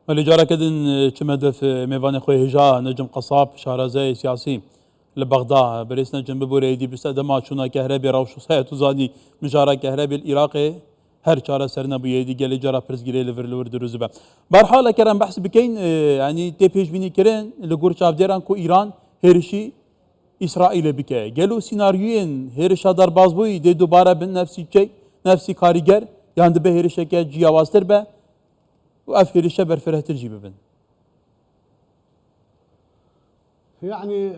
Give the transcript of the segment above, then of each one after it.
ولی جارا کدن چه مدف میوان خوی هجا نجم قصاب شارزه سیاسی لبغداد بريس نجم ببوري دي بس دما شونا كهرباء روش صحيح تزاني مجارا كهرباء العراق هر چاره سرنا بو يدي قال جرا برزگيري ليفر لورد روزبا برحال كرم بحث بكين يعني تي بيج بيني كرين لغور شافديران كو ايران هرشي اسرائيل بكي قالوا سيناريوين هرشا دار بازبوي دي دوباره بنفسي شيء نفسي كاريجر يعني به هرشا كي جي اوازتر به واف هرشا برفره ترجي ببن يعني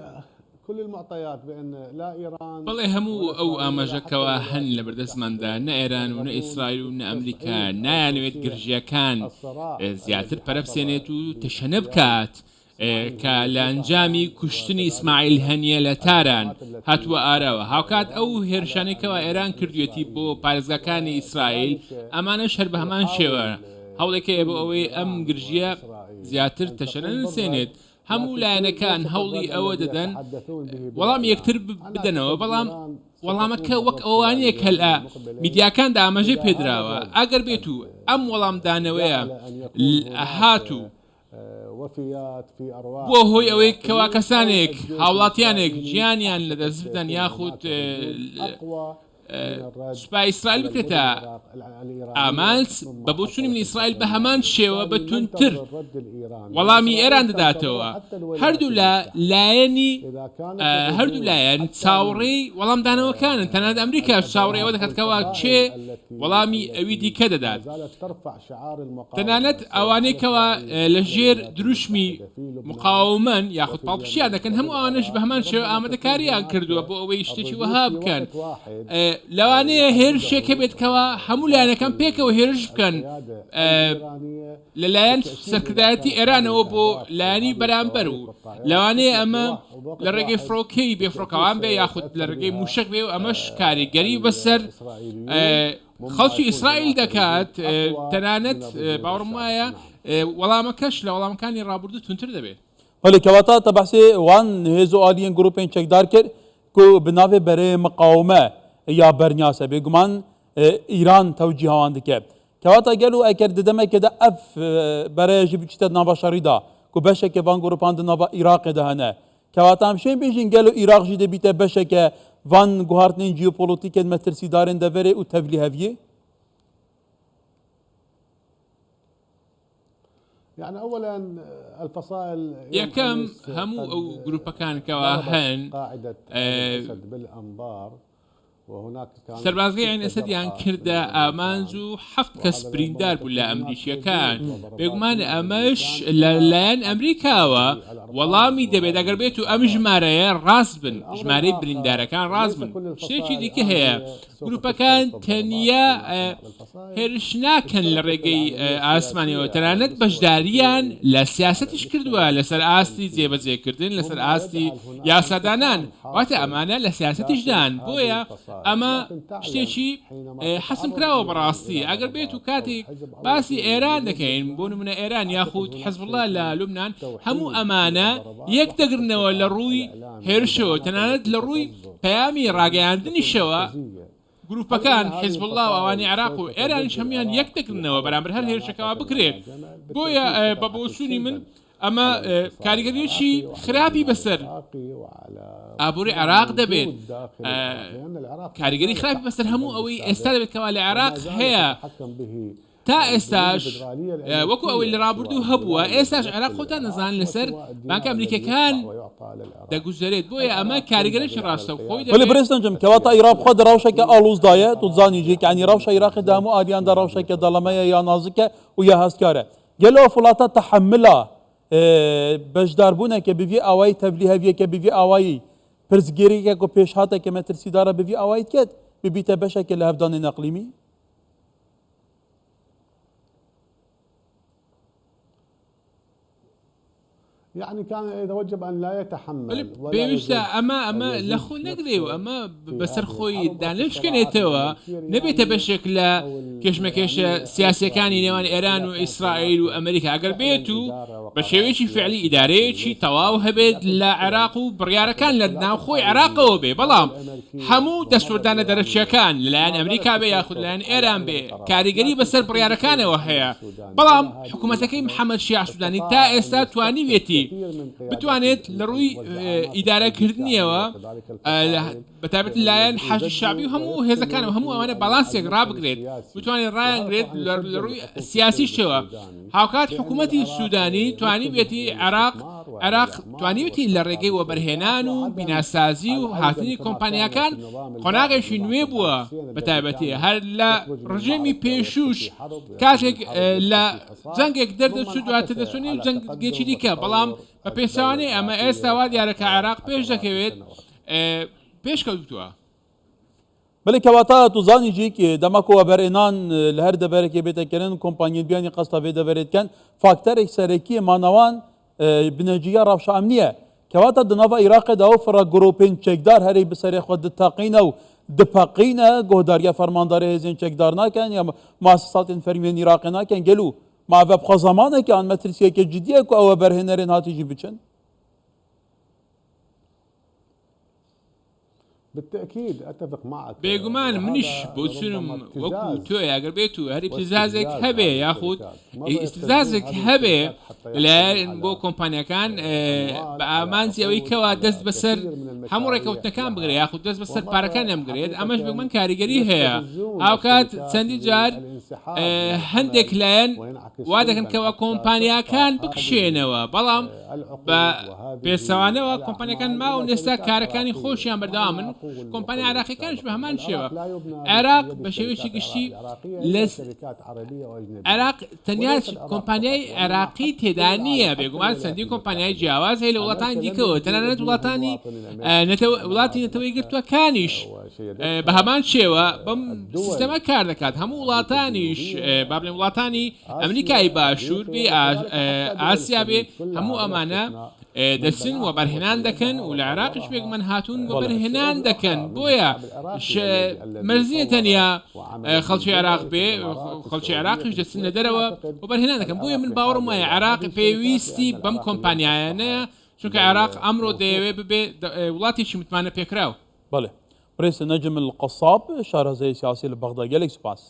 كل المعطيات بأن لا إيران بەڵێ هەموو ئەو ئاماژەکەوە هەن لە بەردەستماندا نە ئێران و نە ئیسرائیل و نە ئەمریکا نایانەوێت گرژیەکان زیاتر پەرەبسێنێت و تەشەنە بکات کە لە ئەنجامی کوشتنی ئیسماعیل هەنیە لە تاران هاتووە ئارەوە هاوکات ئەو هێرشانێکەوە ئێران کردوێتی بۆ پارێزگاکانی ئیسرائیل ئەمانەش هەر بە هەمان شێوە هەوڵێکە بۆ ئەوەی ئەم گرژیە زیاتر تەشەنە نسێنێت هەموو لایەنەکان هەوڵی ئەوە دەدەن وەڵام یەکتر بدەنەوە بەڵام وەڵامەکە وەک ئەوانەیە کە لە میدیاکاندا ئاماژەی پێدراوە ئەگەر بێت و ئەم وەڵامدانەوەیە هاتوو بۆ هۆی ئەوەی کەوا کەسانێک هاوڵاتیانێک ژیانیان لەدەست بدەن یاخود سوپای ئیسرائیل بکرێتە ئامانس بە بۆ چوونی من ئیسرائیل بە هەمان شێوە بە تونتر وەڵامی ئێران دەداتەوە هەردوو لایەن چاوەڕێی وەڵامدانەوەکانن تەنانەت ئەمریکاش چاوەڕێی ئەوە دەکاتکەوە چێ وەڵامی ئەوی دیکە دەدات تەنانەت ئەوانەیەکەوە لە ژێر دروشمی مقاومەن یاخود پاڵپشیان دەکەن هەموو ئەوانەش بە هەمان شێوە ئامادەکاریان کردووە بۆ ئەوەی شتێکی وەها بکەن لەوانەیە هێرشێکە بێتکەوە هەموو لایەنەکان پێکەوە هێرش بکەن لەلایەن سەرکردایەتی ئێرانەوە بۆ لایەنی بەرامبەر و لەوانەیە ئەمە لە ڕێگەی فڕۆکەی بێفڕۆکەوان بێ یاخود لە ڕێگەی موشک بێ و ئەمەش کاریگەری بەسەر خەڵکی ئیسرائیل دەکات تەنانەت باوەڕم وایە وەڵامەکەش لە وەڵامەکانی ڕابردوو تونتر دەبێت ولی کەواتە تەبەحسێ وان هێز و ئالیەن گروپێن چەکدار کرد کو بناوێ بەرێ مقاومە یا برنیاسه بگمان ایران توجیه هوان دکه که وقتا گلو اگر ددمه که ده اف برای جبچت نوا شریدا کو بشه که وان گروپان ده نوا عراق ده هنه که وقتا همشین بیشین گلو عراق جیده بیته بشه که وان گوهرتنین جیوپولیتیک مترسی دارن ده وره و تبلیه هویه يعني اولا الفصائل یەکەم هەموو ئەو گروپەکان کەوا هەن بالانبار سەربازگەی ئەسەدیان کردە ئامانج و 7 کەس بریندار بوو لە ئەمریکیەکان بێگومان ئەمەش لەلایەن ئەمریکاوە وەڵامی دەبێت ئەگەر بێت و ئەم ژمارەیە ڕاست بن ژمارەی بریندارەکان ڕاست بن شتێکی دیکە هەیە گروپەکان تەنیا هێرش ناکەن لە ڕێگەی ئاسمانیەوە تەنانەت بەشداریان لە سیاسەتیش کردووە لەسەر ئاستی جێبەجێکردن لەسەر ئاستی یاسادانان واتە ئەمانە لە سیاسەتیشدان بۆیە ئەمە شتێکی حەسم کراوە بەڕاستی ئەگەر بێت و کاتێک باسی ئێران دەکەین بۆ نمونە ئێران یاخود حەزبوڵڵا لە لوبنان هەموو ئەمانە یەک دەگرنەوە لە ڕووی هێرشەوە تەنانەت لە ڕووی پەیامی ڕاگەیاندنیشەوە گروپەکان حیزبوڵڵا و ئەوانی عێراق و ئێرانیش هەمویان یەک دەگرنەوە بەرامبەر هەر هێرشەکەوە بکرێت بۆیە بە بۆچوونی من ئەمە کاریگەریەکی خراپی بەسەر ئابووری عێراق دەبێت کاریگەری خراپی بەسەر هەموو ئەوەی ئێستا دەبێتکەوە لە عێراق هەیە تا ئێستاش وەکو ئەوەی لە ڕابردوو هەبووە ئێستاش عێراق خۆتان نەزان لەسەر بانکە ئەمریکەکان دەگوزارێت بۆیە ئەمە کاریگەرێکی ڕاستە و خۆی ولی برستنجم کەواتە عێراق خۆ ڕەوشێکە ئاڵوزدایە تو زانیجی کەنی ڕەوشە عێراقی دا هەموو ئالیاندا ڕەوشێکە دەڵەمەیە یا نازکە و یا هەستکارە گەلەوە وڵاتە تەحملە بەشداربوونێکە بڤی ئاوایی تەبلیغ هەویەکە بڤی ئاوایی پرزگیریەک و پێشهاتێکە مەترسیدارە بڤی ئاوایی کرد ببیتە بەشێکە لە هەفدانین ئەقلیمی يعني كان إذا وجب أن لا يتحمل ولا پێویستە يجد ئەمە أن يجد لە خۆ نەگرێ و ئەمە في بەسەر هذه خۆی الحرب دانشکێنێتەوە نەبێتە بەشێک لە کێشمەکێشە سیاسەکانی نێوان ئێران و ئیسرائیل و ئەمریکا ئەگەر بێت و بە شێوەیەکی فعلی ئیدارەیەکی تەواو هەبێت لە عێراق و بڕیارەکان لە ناوخۆی عێراقەوە بێ بەڵام هەموو دەستوردانە دەرەچیەکان لەلایەن ئەمریکا بێ یاخود لەلایەن ئێران بێ کاریگەری بەسەر بڕیارەکانەوە هەیە بەڵام حکوومەتەکەی محەممەد شیع سوودانی تا ئێستا توانیوێتی بتوانێت لە ڕووی ئیدارەکردنیەوە بەتابەت لایەن حەشد شعبی و هەموو هێزەکان و هەموو ئەوانە باڵانسێک ڕابگرێت بتوانێت ڕایانگرێت لە ڕووی سیاسیشەوە هاوکات حکوومەتی سوودانی توانی بێتی عێراق توانیوێتی لە ڕێگەی وەبەرهێنان و بیناسازی و هاتنی کۆمپانیاکان قۆناغێکی نوێ بووە بەتایبەتی هەر لە ڕژێمی پێشوش کاتێک لە جەنگێک دەردەچوو دواتر دەچوونی و جەنگێکی دیکە بەڵام بە پێچوانەی ئەمە ئێستا وا دیارەکە عێراق پێش دەکەوێت پێشکەوتووە. بەڵێ کەواتە توزانیجی دەمەکەوە بەرێنان لە هەر دەبەرێکی بێتەکردن کۆمپانیە بیانی قەستەڤێ دەبێتکەن فاکتەرێک سەرەکی مانەوان بنەجیە ڕەوشە ئەمنیە کەواتە دنەڤە عێراقدا و فڕە گرۆپین چێکدار هەرەی بسەرێ خۆ دتەقینە و دپەقینە گۆداریە فەرمانداری هێزین چێکدار ناکەن یا مؤسساتên فەرمیێن عێراقی ناکەن گەلو ماڤە بخوا زەمانێکی ئان مەترسیەکە جدیە و ئەوە بەرهێنەرێن هاتیجی بچن. بالتأكيد أتفق معك بێگومان منیش بۆ چونم وەکو تۆ ئەگەر بێت و هەر ئیبتیزازێک هەبێ یاخود ئیبتیزازێک هەبێ لایەن بۆ کۆمپانیەکان بە ئامانجی ئەوەی کەوا دەست بەسەر هەموو ڕێکەوتنەکان بگرێت یاخود دەست بەسەر پارەکان نەمگرێت ئەمەش بێگومان کاریگەری هەیە هاوکات چەندی جار هەندێک لایەن وا دەکەن کەوا کۆمپانیاکان بکشێنەوە بەڵام بە پێسەوانەوە کۆمپانیەکان ماوە ئێستا کارەکانی خۆشیان بەردەوام من کۆمپانیا عێراقیەکانش بە هەمان شێوە عێراق بە شێوەیەکی گشتی لە عێراق تەنیا کۆمپانیای عێراقی تێدا نییە بێگومان چەندی کۆمپانیای جیاواز هەیە لە وڵاتانی دیکەوە تەنانەت وڵاتی نەتەوەی گرتووەکانیش بە هەمان شێوە بەم سیستەمە کار دەکات هەموو وڵاتانیش با بڵێن وڵاتانی ئەمریکای باشوور بێ ئاسیا بێ هەموو ئەمانە دەچن و بەرهێنان دەکەن و لە عێراقیش بێگومان هاتوون بۆ بەرهێنان دەکەن بۆیە مەرزیە تەنیا خەڵکی عێراق بێ خەڵکی عێراقیش دەچن لە دەرەوە و بەرهێنان دەکەن بۆیە من باوەڕم وایە عێراق پێویستی بەم کۆمپانیایانەیە چونکە عێراق ئەمڕۆ دەیەوێت ببێ وڵاتێکی متمانە پێکراو. بەڵێ برێسە نەجم القەساب شارەزای سیاسی لە بەغدا گەلێک سوپاس.